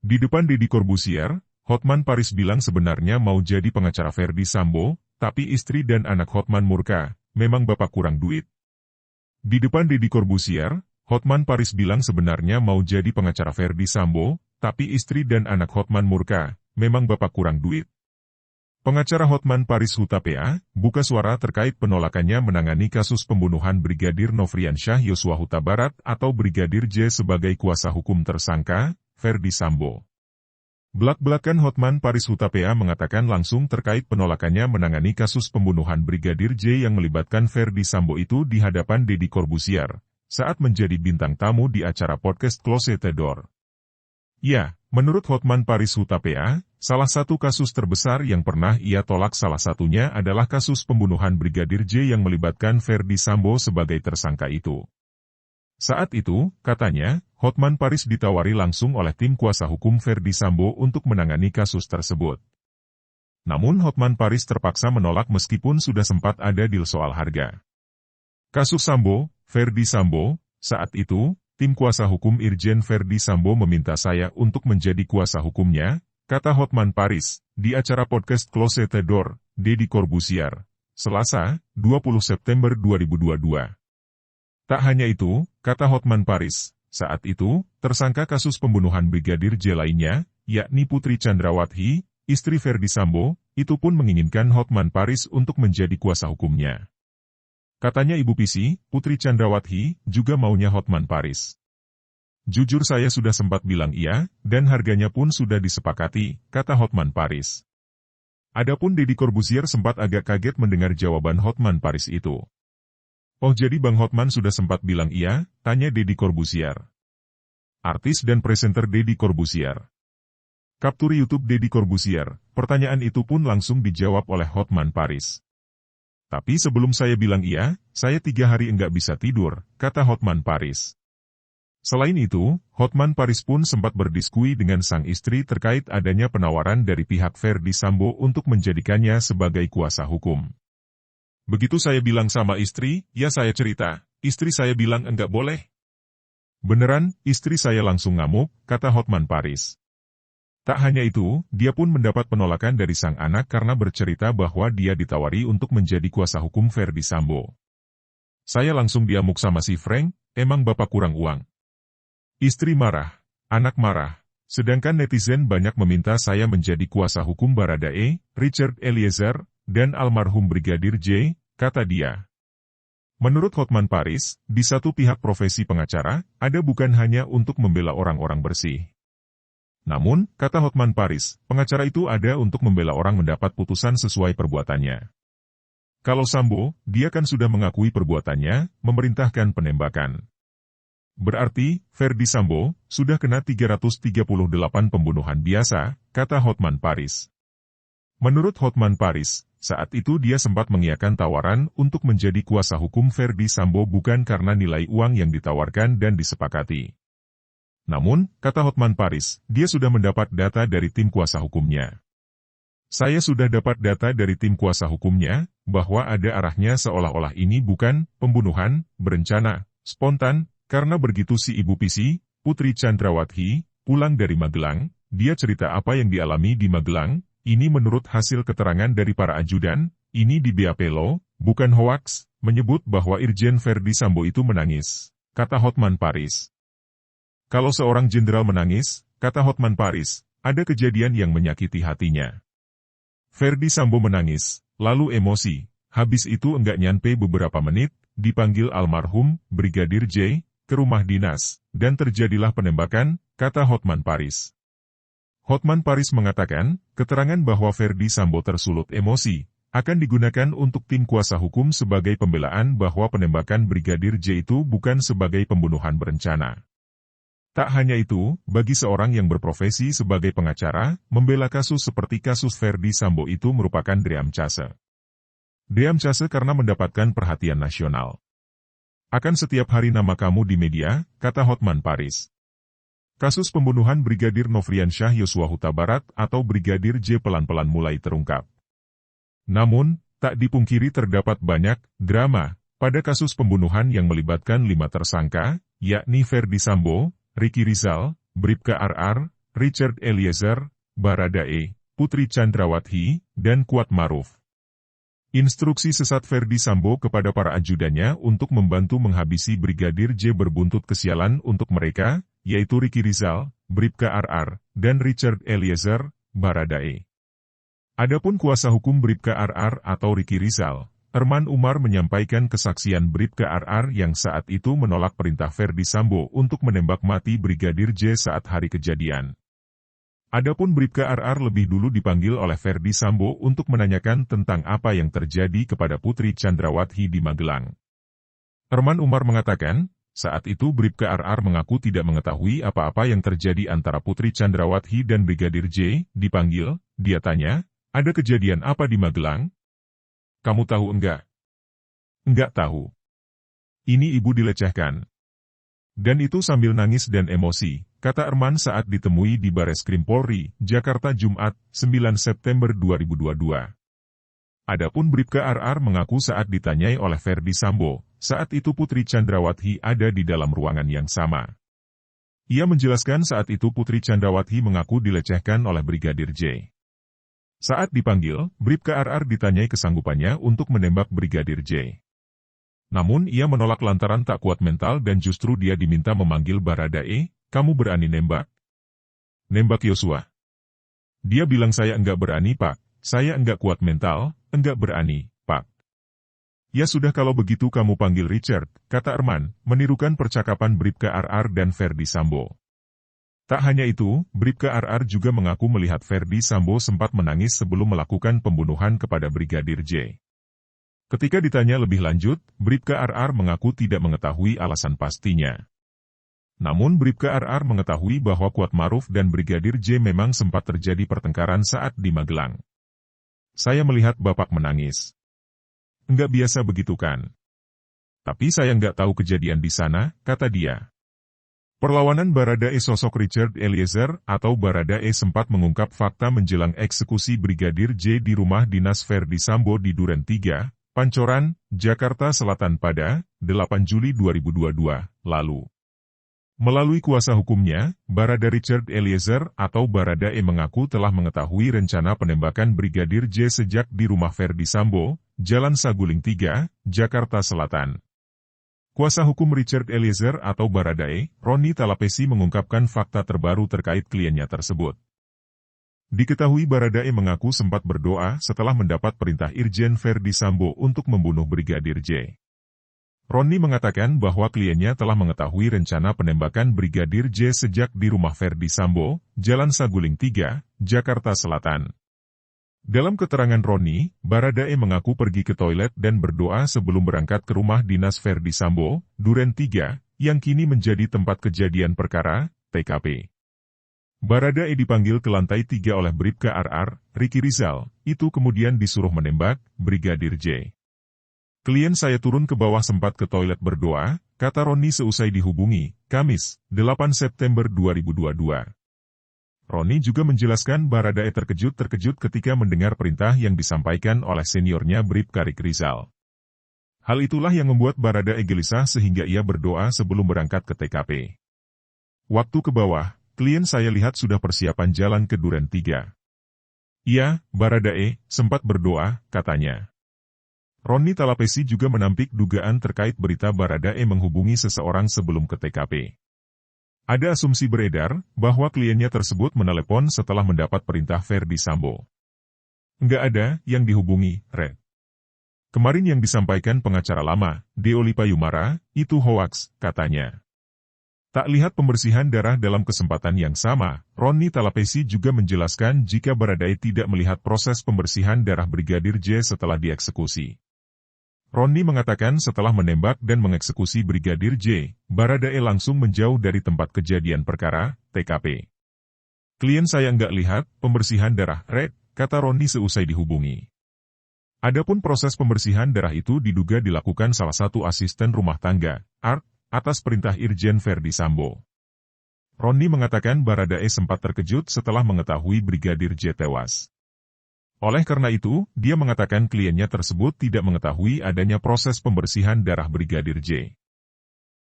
Di depan Deddy Corbuzier, Hotman Paris bilang sebenarnya mau jadi pengacara Ferdy Sambo, tapi istri dan anak Hotman murka, memang bapak kurang duit. Di depan Deddy Corbuzier, Hotman Paris bilang sebenarnya mau jadi pengacara Ferdy Sambo, tapi istri dan anak Hotman murka, memang bapak kurang duit. Pengacara Hotman Paris Hutapea buka suara terkait penolakannya menangani kasus pembunuhan Brigadir Nofriansyah Yosua Huta Barat atau Brigadir J sebagai kuasa hukum tersangka, Ferdy Sambo. Belak-belakan Hotman Paris Hutapea mengatakan langsung terkait penolakannya menangani kasus pembunuhan Brigadir J yang melibatkan Ferdy Sambo itu di hadapan Deddy Corbuzier, saat menjadi bintang tamu di acara podcast Closet the Door. Ya, menurut Hotman Paris Hutapea, salah satu kasus terbesar yang pernah ia tolak salah satunya adalah kasus pembunuhan Brigadir J yang melibatkan Ferdy Sambo sebagai tersangka itu. Saat itu, katanya, Hotman Paris ditawari langsung oleh tim kuasa hukum Ferdy Sambo untuk menangani kasus tersebut. Namun Hotman Paris terpaksa menolak meskipun sudah sempat ada deal soal harga. Kasus Sambo, Ferdy Sambo, saat itu, tim kuasa hukum Irjen Ferdy Sambo meminta saya untuk menjadi kuasa hukumnya, kata Hotman Paris, di acara podcast Closet the Door, Deddy Corbuzier, Selasa, 20 September 2022. Tak hanya itu, kata Hotman Paris, saat itu, tersangka kasus pembunuhan Brigadir J lainnya, yakni Putri Chandrawati, istri Ferdy Sambo, itu pun menginginkan Hotman Paris untuk menjadi kuasa hukumnya. Katanya Ibu Pisi, Putri Chandrawati, juga maunya Hotman Paris. Jujur saya sudah sempat bilang iya, dan harganya pun sudah disepakati, kata Hotman Paris. Adapun Deddy Corbuzier sempat agak kaget mendengar jawaban Hotman Paris itu. Oh jadi Bang Hotman sudah sempat bilang iya, tanya Deddy Corbuzier. Artis dan presenter Deddy Corbuzier. Kaptur YouTube Deddy Corbuzier, pertanyaan itu pun langsung dijawab oleh Hotman Paris. Tapi sebelum saya bilang iya, saya 3 hari enggak bisa tidur, kata Hotman Paris. Selain itu, Hotman Paris pun sempat berdiskusi dengan sang istri terkait adanya penawaran dari pihak Ferdy Sambo untuk menjadikannya sebagai kuasa hukum. Begitu saya bilang sama istri, ya saya cerita, istri saya bilang enggak boleh. Beneran, istri saya langsung ngamuk, kata Hotman Paris. Tak hanya itu, dia pun mendapat penolakan dari sang anak karena bercerita bahwa dia ditawari untuk menjadi kuasa hukum Ferdy Sambo. Saya langsung diamuk sama si Frank, emang bapak kurang uang. Istri marah, anak marah, sedangkan netizen banyak meminta saya menjadi kuasa hukum Baradae, Richard Eliezer, dan almarhum Brigadir J, kata dia. Menurut Hotman Paris, di satu pihak profesi pengacara, ada bukan hanya untuk membela orang-orang bersih. Namun, kata Hotman Paris, pengacara itu ada untuk membela orang mendapat putusan sesuai perbuatannya. Kalau Sambo, dia kan sudah mengakui perbuatannya, memerintahkan penembakan. Berarti, Ferdy Sambo, sudah kena 338 pembunuhan biasa, kata Hotman Paris. Menurut Hotman Paris, saat itu dia sempat mengiyakan tawaran untuk menjadi kuasa hukum Ferdy Sambo bukan karena nilai uang yang ditawarkan dan disepakati. Namun, kata Hotman Paris, dia sudah mendapat data dari tim kuasa hukumnya. Saya sudah dapat data dari tim kuasa hukumnya, bahwa ada arahnya seolah-olah ini bukan pembunuhan berencana, spontan, karena begitu si Ibu Pisi, Putri Chandrawati, pulang dari Magelang, dia cerita apa yang dialami di Magelang. Ini menurut hasil keterangan dari para ajudan, ini di BAP Law, bukan hoaks, menyebut bahwa Irjen Ferdy Sambo itu menangis, kata Hotman Paris. Kalau seorang jenderal menangis, kata Hotman Paris, ada kejadian yang menyakiti hatinya. Ferdy Sambo menangis, lalu emosi, habis itu enggak nyampe beberapa menit, dipanggil almarhum, Brigadir J, ke rumah dinas, dan terjadilah penembakan, kata Hotman Paris. Hotman Paris mengatakan, keterangan bahwa Ferdy Sambo tersulut emosi, akan digunakan untuk tim kuasa hukum sebagai pembelaan bahwa penembakan Brigadir J itu bukan sebagai pembunuhan berencana. Tak hanya itu, bagi seorang yang berprofesi sebagai pengacara, membela kasus seperti kasus Ferdy Sambo itu merupakan dream chase. Dream chase karena mendapatkan perhatian nasional. Akan setiap hari nama kamu di media, kata Hotman Paris. Kasus pembunuhan Brigadir Nofriansyah Yosua Huta Barat atau Brigadir J pelan-pelan mulai terungkap. Namun, tak dipungkiri terdapat banyak drama pada kasus pembunuhan yang melibatkan 5 tersangka, yakni Ferdy Sambo, Ricky Rizal, Bribka RR, Richard Eliezer, Baradae, Putri Chandrawati, dan Kuatmaruf. Instruksi sesat Ferdi Sambo kepada para ajudannya untuk membantu menghabisi Brigadir J berbuntut kesialan untuk mereka, yaitu Ricky Rizal, Bribka RR, dan Richard Eliezer, Baradae. Adapun kuasa hukum Bribka RR atau Ricky Rizal, Herman Umar menyampaikan kesaksian Bribka RR yang saat itu menolak perintah Ferdi Sambo untuk menembak mati Brigadir J saat hari kejadian. Adapun Bribka RR lebih dulu dipanggil oleh Ferdi Sambo untuk menanyakan tentang apa yang terjadi kepada Putri Chandrawati di Magelang. Herman Umar mengatakan, saat itu Bribka RR mengaku tidak mengetahui apa-apa yang terjadi antara Putri Chandrawati dan Brigadir J. Dipanggil, dia tanya, ada kejadian apa di Magelang? Kamu tahu enggak? Enggak tahu. Ini ibu dilecehkan. Dan itu sambil nangis dan emosi, kata Herman saat ditemui di Bareskrim Polri, Jakarta Jumat, 9 September 2022. Adapun Bribka RR mengaku saat ditanyai oleh Ferdi Sambo, saat itu Putri Chandrawati ada di dalam ruangan yang sama. Ia menjelaskan saat itu Putri Chandrawati mengaku dilecehkan oleh Brigadir J. Saat dipanggil, Bribka RR ditanyai kesanggupannya untuk menembak Brigadir J. Namun ia menolak lantaran tak kuat mental dan justru dia diminta memanggil Baradae, kamu berani nembak? Nembak Yosua. Dia bilang saya enggak berani pak, saya enggak kuat mental, enggak berani, pak. Ya sudah kalau begitu kamu panggil Richard, kata Herman, menirukan percakapan Bribka RR dan Ferdi Sambo. Tak hanya itu, Bribka RR juga mengaku melihat Ferdi Sambo sempat menangis sebelum melakukan pembunuhan kepada Brigadir J. Ketika ditanya lebih lanjut, Bribka RR mengaku tidak mengetahui alasan pastinya. Namun Bribka RR mengetahui bahwa Kuatmaruf dan Brigadir J memang sempat terjadi pertengkaran saat di Magelang. Saya melihat bapak menangis. Enggak biasa begitu kan? Tapi saya enggak tahu kejadian di sana, kata dia. Perlawanan Baradae sosok Richard Eliezer atau Baradae sempat mengungkap fakta menjelang eksekusi Brigadir J di rumah dinas Ferdi Sambo di Duren 3, Pancoran, Jakarta Selatan pada 8 Juli 2022 lalu. Melalui kuasa hukumnya, Barada Richard Eliezer atau Baradae mengaku telah mengetahui rencana penembakan Brigadir J sejak di rumah Ferdi Sambo, Jalan Saguling 3, Jakarta Selatan. Kuasa hukum Richard Eliezer atau Baradae, Roni Talapesi mengungkapkan fakta terbaru terkait kliennya tersebut. Diketahui Baradae mengaku sempat berdoa setelah mendapat perintah Irjen Ferdi Sambo untuk membunuh Brigadir J. Roni mengatakan bahwa kliennya telah mengetahui rencana penembakan Brigadir J sejak di rumah Ferdi Sambo, Jalan Saguling 3, Jakarta Selatan. Dalam keterangan Roni, Baradae mengaku pergi ke toilet dan berdoa sebelum berangkat ke rumah dinas Ferdi Sambo, Duren 3, yang kini menjadi tempat kejadian perkara, TKP. Baradae dipanggil ke lantai 3 oleh Bribka RR, Ricky Rizal, itu kemudian disuruh menembak Brigadir J. Klien saya turun ke bawah sempat ke toilet berdoa, kata Roni seusai dihubungi, Kamis, 8 September 2022. Roni juga menjelaskan Baradae terkejut ketika mendengar perintah yang disampaikan oleh seniornya Bribka Ricky Rizal. Hal itulah yang membuat Baradae gelisah sehingga ia berdoa sebelum berangkat ke TKP. Waktu ke bawah, klien saya lihat sudah persiapan jalan ke Duren 3. Iya, Baradae, sempat berdoa, katanya. Roni Talapesi juga menampik dugaan terkait berita Baradae menghubungi seseorang sebelum ke TKP. Ada asumsi beredar, bahwa kliennya tersebut menelepon setelah mendapat perintah Ferdi Sambo. Enggak ada yang dihubungi, Red. Kemarin yang disampaikan pengacara lama, Deoli Payumara, itu hoaks, katanya. Tak lihat pembersihan darah dalam kesempatan yang sama, Roni Talapesi juga menjelaskan jika Baradae tidak melihat proses pembersihan darah Brigadir J setelah dieksekusi. Roni mengatakan setelah menembak dan mengeksekusi Brigadir J, Baradae langsung menjauh dari tempat kejadian perkara, TKP. Klien saya nggak lihat pembersihan darah, Red, kata Roni seusai dihubungi. Adapun proses pembersihan darah itu diduga dilakukan salah satu asisten rumah tangga, Art, atas perintah Irjen Ferdi Sambo. Roni mengatakan Baradae sempat terkejut setelah mengetahui Brigadir J tewas. Oleh karena itu, dia mengatakan kliennya tersebut tidak mengetahui adanya proses pembersihan darah Brigadir J.